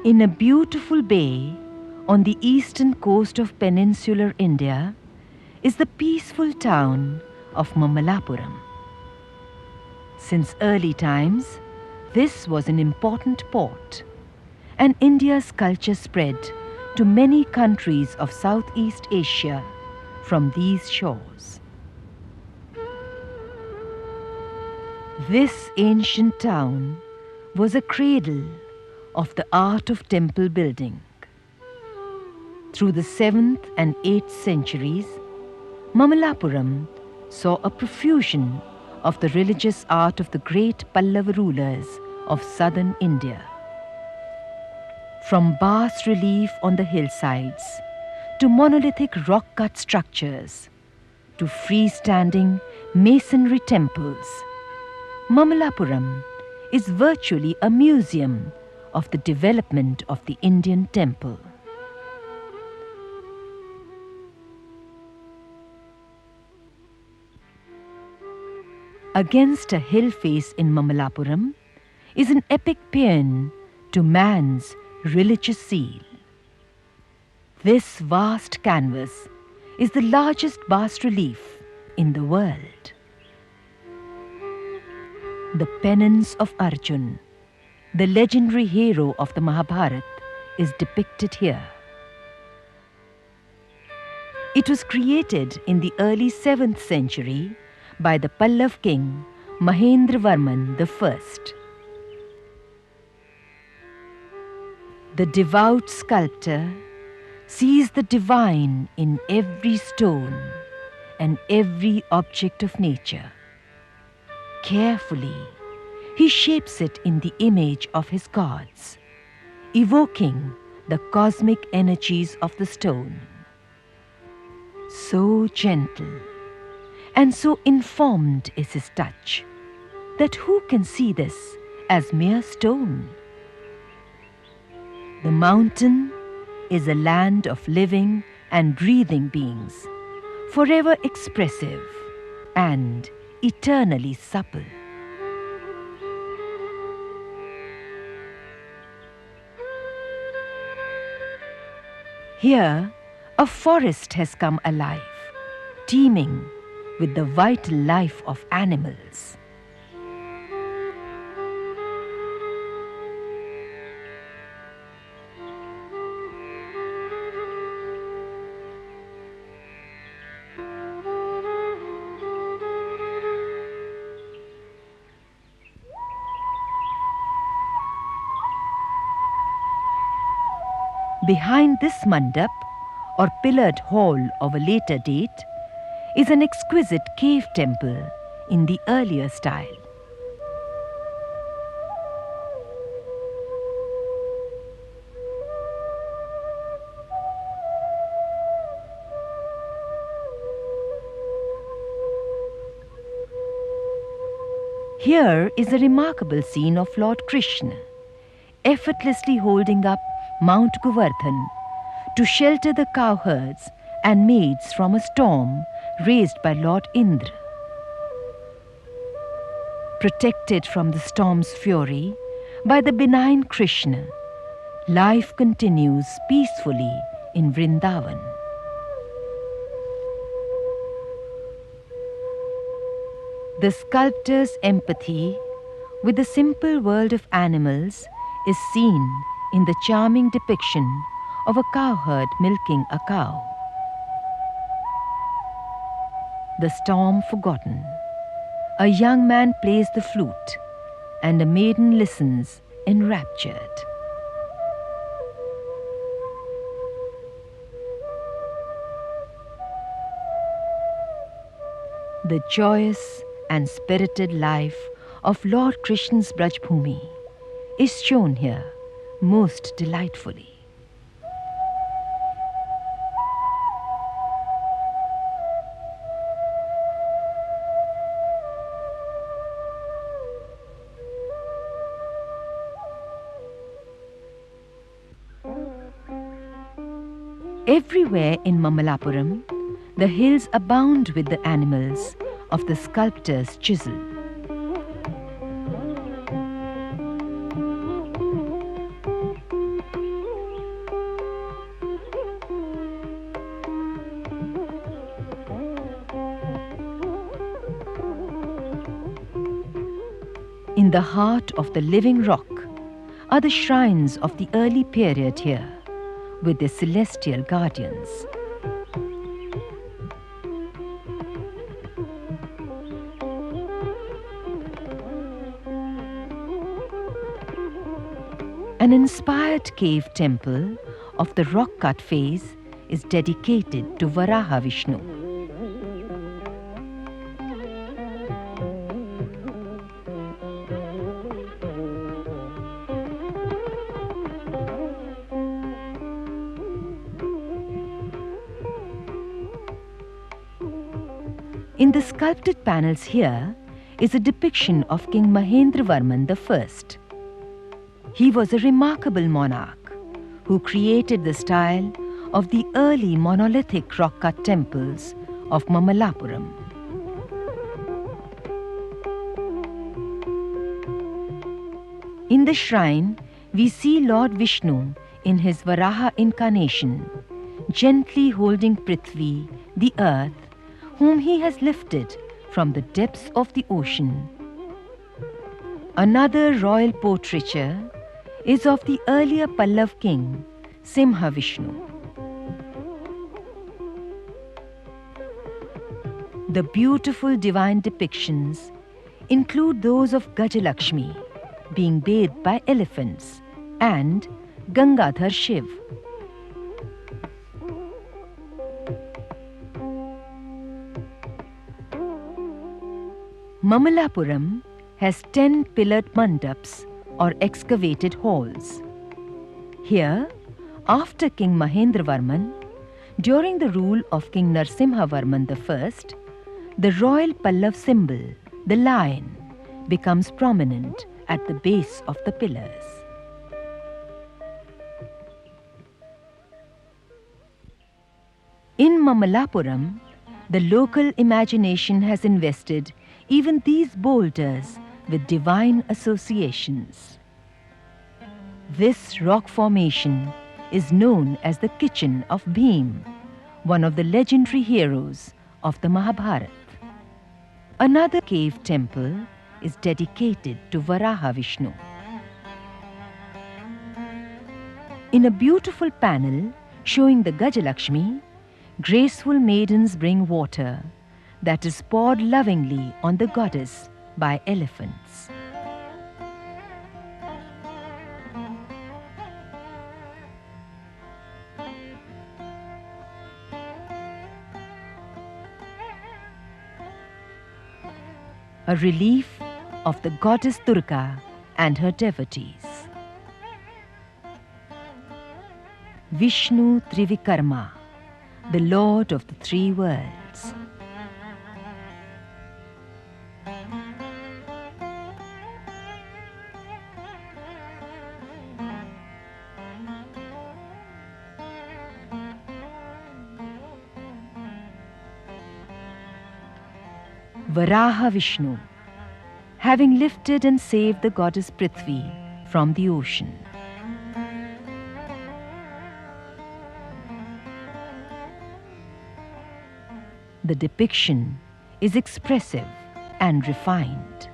In a beautiful bay on the eastern coast of peninsular India is the peaceful town of Mamalappuram. Since early times, this was an important port, and India's culture spread to many countries of Southeast Asia from these shores. This ancient town was a cradle of the art of temple building. Through the 7th and 8th centuries, Mamalappuram saw a profusion of the religious art of the great Pallava rulers of southern India. From bas-relief on the hillsides, to monolithic rock-cut structures, to freestanding masonry temples, Mamalappuram is virtually a museum of the development of the Indian temple. Against a hill face in Mamalappuram is an epic paean to man's religious zeal. This vast canvas is the largest bas-relief in the world. The Penance of Arjun, the legendary hero of the Mahabharata, is depicted here. It was created in the early 7th century by the Pallav king Mahendravarman I. The devout sculptor sees the divine in every stone and every object of nature. Carefully, he shapes it in the image of his gods, evoking the cosmic energies of the stone. So gentle and so informed is his touch that who can see this as mere stone? The mountain is a land of living and breathing beings, forever expressive and eternally supple. Here, a forest has come alive, teeming with the vital life of animals. Behind this mandap, or pillared hall of a later date, is an exquisite cave temple in the earlier style. Here is a remarkable scene of Lord Krishna, effortlessly holding up Mount Govardhan to shelter the cowherds and maids from a storm raised by Lord Indra. Protected from the storm's fury by the benign Krishna, life continues peacefully in Vrindavan. The sculptor's empathy with the simple world of animals is seen in the charming depiction of a cowherd milking a cow. The storm forgotten, a young man plays the flute and a maiden listens enraptured. The joyous and spirited life of Lord Krishna's Brajbhumi is shown here most delightfully. Everywhere in Mamalappuram, the hills abound with the animals of the sculptor's chisel. In the heart of the living rock are the shrines of the early period here, with their celestial guardians. An inspired cave temple of the rock-cut phase is dedicated to Varaha Vishnu. In the sculpted panels here is a depiction of King Mahendravarman I. He was a remarkable monarch who created the style of the early monolithic rock-cut temples of Mamallapuram. In the shrine, we see Lord Vishnu in his Varaha incarnation, gently holding Prithvi, the earth, whom he has lifted from the depths of the ocean. Another royal portraiture is of the earlier Pallav king, Simha Vishnu. The beautiful divine depictions include those of Gajalakshmi being bathed by elephants and Gangadhar Shiv. Mamalappuram has 10 pillared mandaps or excavated halls. Here, after King Mahendravarman, during the rule of King Narsimhavarman I, the royal Pallav symbol, the lion, becomes prominent at the base of the pillars. In Mamalappuram, the local imagination has invested even these boulders with divine associations. This rock formation is known as the kitchen of Bhim, one of the legendary heroes of the Mahabharata. Another cave temple is dedicated to Varaha Vishnu. In a beautiful panel showing the Gajalakshmi, graceful maidens bring water that is poured lovingly on the goddess by elephants. A relief of the goddess Durga and her devotees. Vishnu Trivikarma, the Lord of the three worlds. Varaha Vishnu, having lifted and saved the goddess Prithvi from the ocean. The depiction is expressive and refined.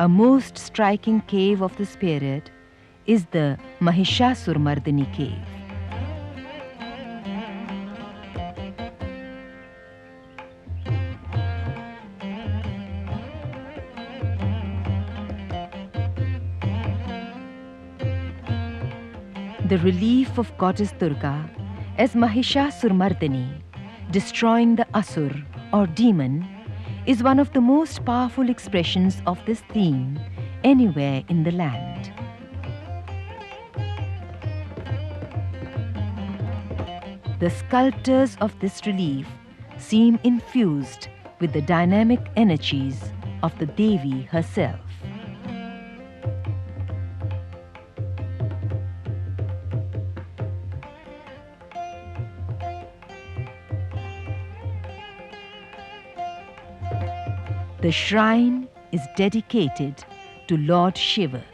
A most striking cave of this period is the Mahishasur-Mardini cave. The relief of goddess Durga as Mahishasur-Mardini, destroying the Asur or demon, is one of the most powerful expressions of this theme anywhere in the land. The sculptors of this relief seem infused with the dynamic energies of the Devi herself. The shrine is dedicated to Lord Shiva.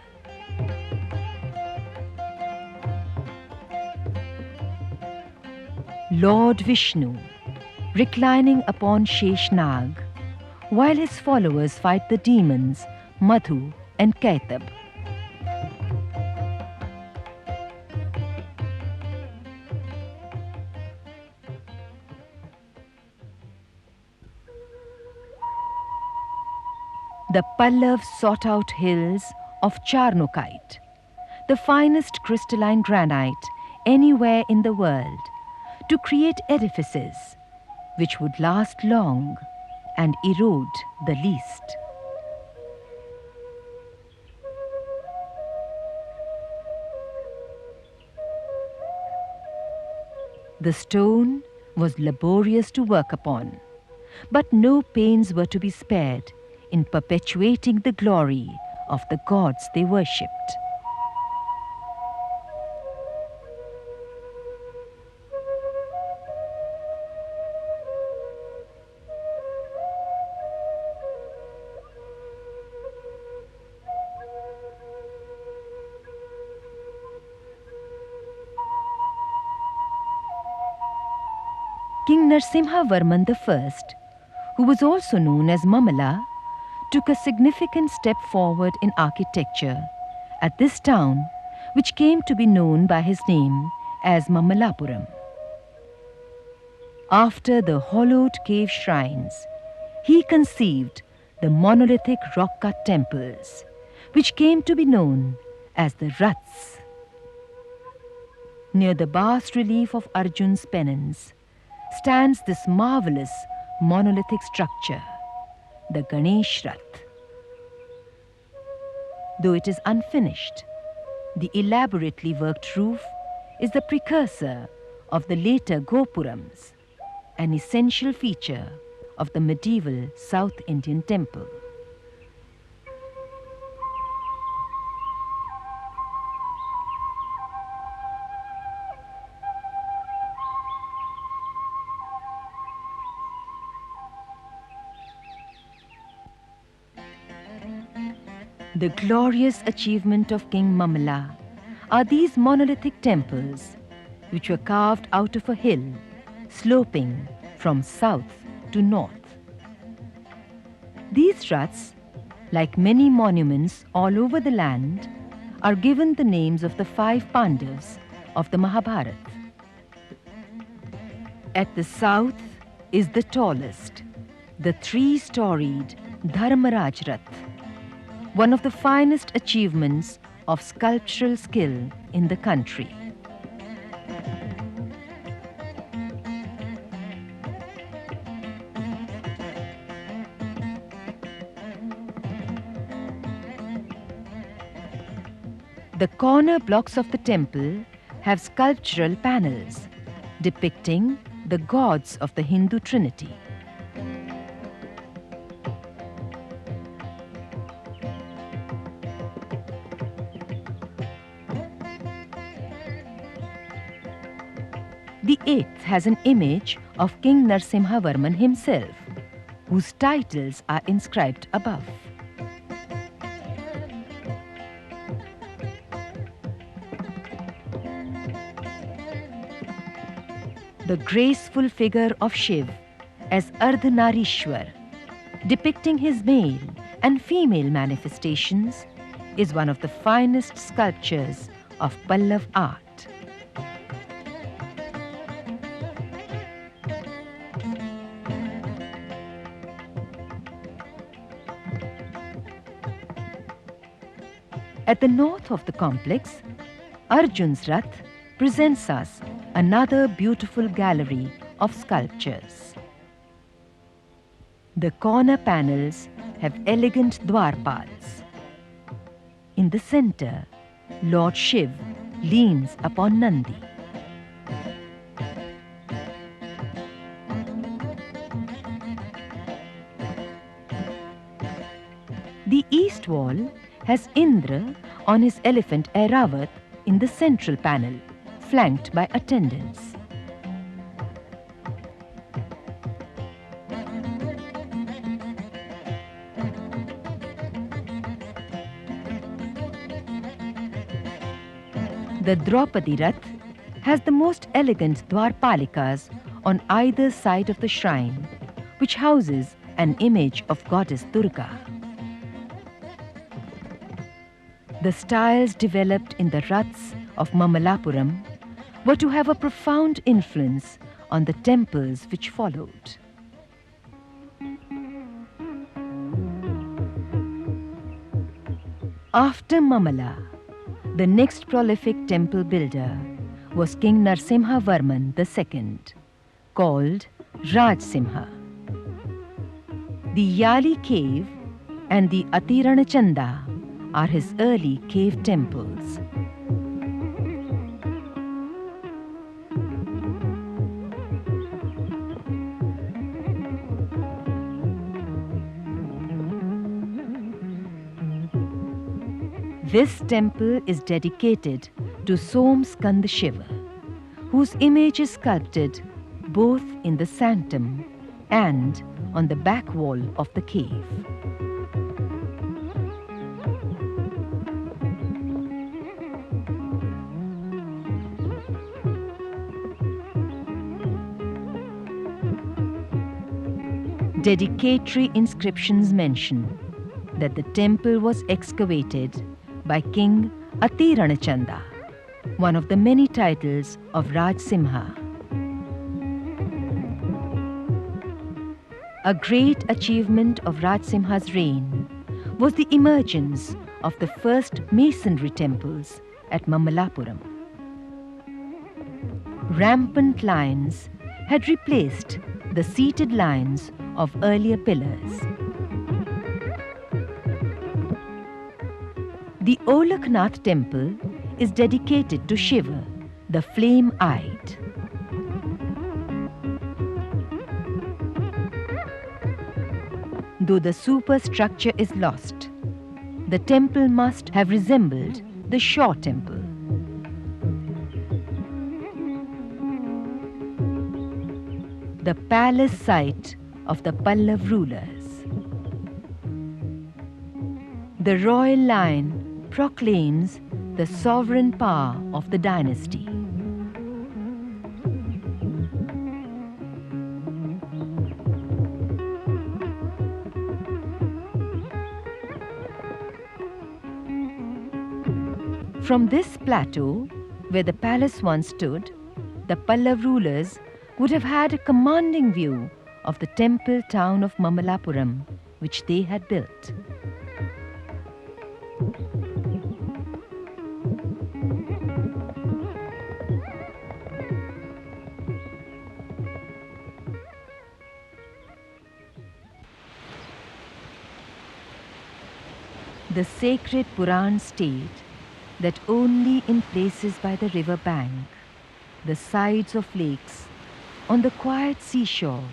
Lord Vishnu, reclining upon Sheshnag, while his followers fight the demons Madhu and Kaitab. The Pallav sought out hills of Charnokite, the finest crystalline granite anywhere in the world, to create edifices which would last long and erode the least. The stone was laborious to work upon, but no pains were to be spared in perpetuating the glory of the gods they worshipped. King Narasimhavarman I, who was also known as Mamalla, took a significant step forward in architecture at this town, which came to be known by his name as Mamallapuram. After the hollowed cave shrines, he conceived the monolithic rock-cut temples, which came to be known as the Rats. Near the bas-relief of Arjun's penance stands this marvelous monolithic structure, the Ganesh Rath. Though it is unfinished, the elaborately worked roof is the precursor of the later Gopurams, an essential feature of the medieval South Indian temple. The glorious achievement of King Mamalla are these monolithic temples, which were carved out of a hill sloping from south to north. These Rats, like many monuments all over the land, are given the names of the 5 Pandavas of the Mahabharata. At the south is the tallest, the 3-storied Dharmarajarat, one of the finest achievements of sculptural skill in the country. The corner blocks of the temple have sculptural panels depicting the gods of the Hindu Trinity. The 8th has an image of King Narasimhavarman himself, whose titles are inscribed above. The graceful figure of Shiv as Ardhanarishwar, depicting his male and female manifestations, is one of the finest sculptures of Pallav art. At the north of the complex, Arjun's Rath presents us another beautiful gallery of sculptures. The corner panels have elegant dwarpals. In the center, Lord Shiv leans upon Nandi. The east wall has Indra on his elephant Airavat in the central panel, flanked by attendants. The Draupadi Rath has the most elegant dwarpalikas on either side of the shrine, which houses an image of goddess Durga. The styles developed in the Raths of Mamallapuram were to have a profound influence on the temples which followed. After Mamalla, the next prolific temple builder was King Narasimhavarman II, called Rajsimha. The Yali cave and the Atiranachanda are his early cave temples. This temple is dedicated to Somskanda Shiva, whose image is sculpted both in the sanctum and on the back wall of the cave. Dedicatory inscriptions mention that the temple was excavated by King Atiranachanda, one of the many titles of Rajsimha. A great achievement of Rajsimha's reign was the emergence of the first masonry temples at Mamalappuram. Rampant lines had replaced the seated lines of earlier pillars. The Olaknath temple is dedicated to Shiva, the flame-eyed. Though the superstructure is lost, the temple must have resembled the Shore temple. The palace site of the Pallav rulers. The royal line proclaims the sovereign power of the dynasty. From this plateau, where the palace once stood, the Pallav rulers would have had a commanding view of the temple town of Mamalappuram, which they had built. The sacred Purans state that only in places by the river bank, the sides of lakes, on the quiet seashore,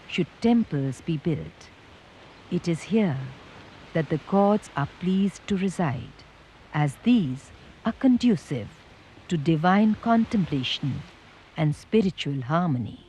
should temples be built. It is here that the gods are pleased to reside, as these are conducive to divine contemplation and spiritual harmony.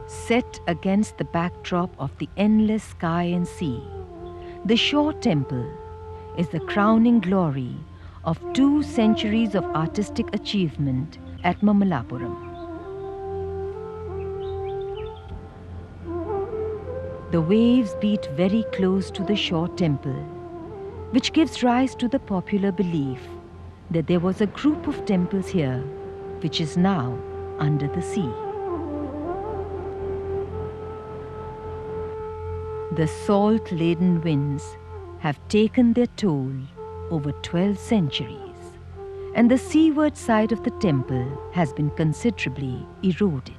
Set against the backdrop of the endless sky and sea, the Shore temple is the crowning glory of 2 centuries of artistic achievement at Mamalappuram. The waves beat very close to the Shore temple, which gives rise to the popular belief that there was a group of temples here which is now under the sea. The salt-laden winds have taken their toll over 12 centuries, and the seaward side of the temple has been considerably eroded.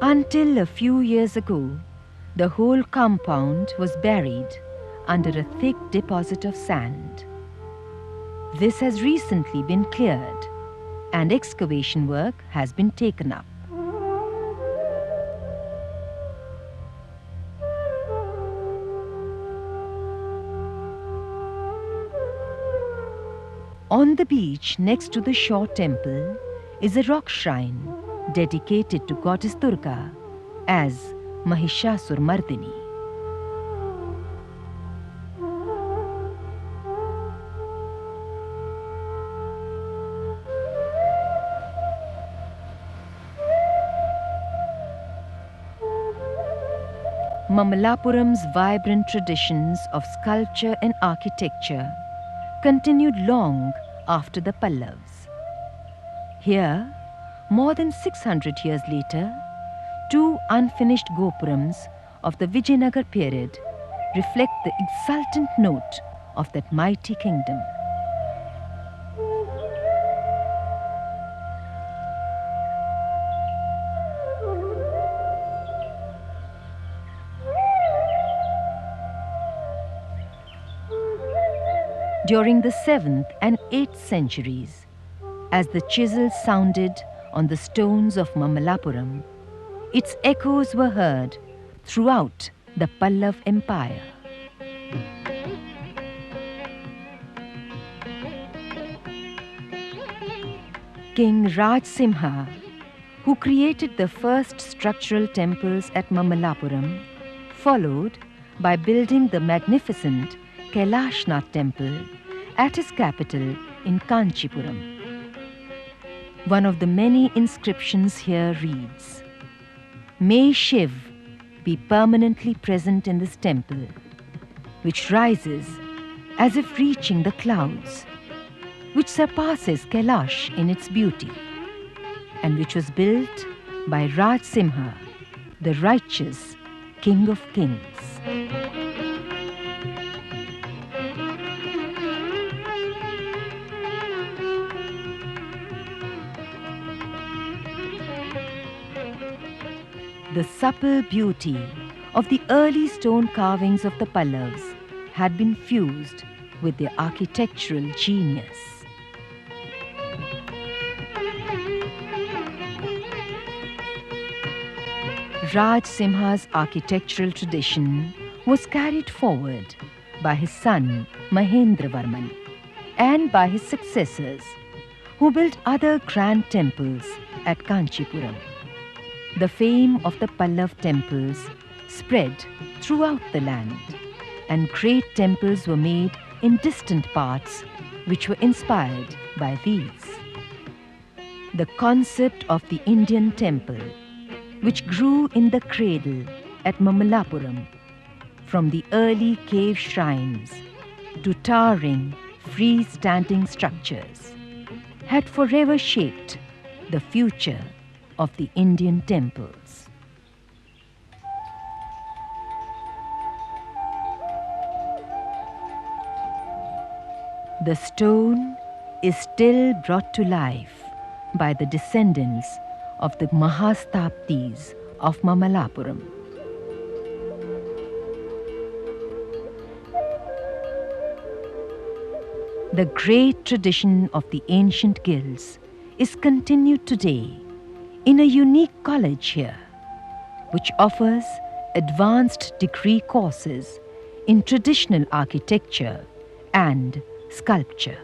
Until a few years ago, the whole compound was buried under a thick deposit of sand. This has recently been cleared, and excavation work has been taken up. On the beach next to the shore temple is a rock shrine dedicated to goddess Durga as Mahishasur-Mardini. Mamallapuram's vibrant traditions of sculpture and architecture continued long after the Pallavas. Here, more than 600 years later, two unfinished gopurams of the Vijayanagar period reflect the exultant note of that mighty kingdom. During the 7th and 8th centuries, as the chisels sounded on the stones of Mamallapuram, its echoes were heard throughout the Pallav Empire. King Rajsimha, who created the first structural temples at Mamallapuram, followed by building the magnificent Kailashnath temple at his capital in Kanchipuram. One of the many inscriptions here reads, "May Shiv be permanently present in this temple, which rises as if reaching the clouds, which surpasses Kailash in its beauty, and which was built by Rajsimha, the righteous King of Kings." The supple beauty of the early stone carvings of the Pallavas had been fused with their architectural genius. Rajsimha's architectural tradition was carried forward by his son Mahendravarman and by his successors, who built other grand temples at Kanchipuram. The fame of the Pallav temples spread throughout the land, and great temples were made in distant parts which were inspired by these. The concept of the Indian temple, which grew in the cradle at Mamallapuram, from the early cave shrines to towering, freestanding structures, had forever shaped the future of the Indian temples. The stone is still brought to life by the descendants of the Mahastaptis of Mamallapuram. The great tradition of the ancient guilds is continued today in a unique college here, which offers advanced degree courses in traditional architecture and sculpture.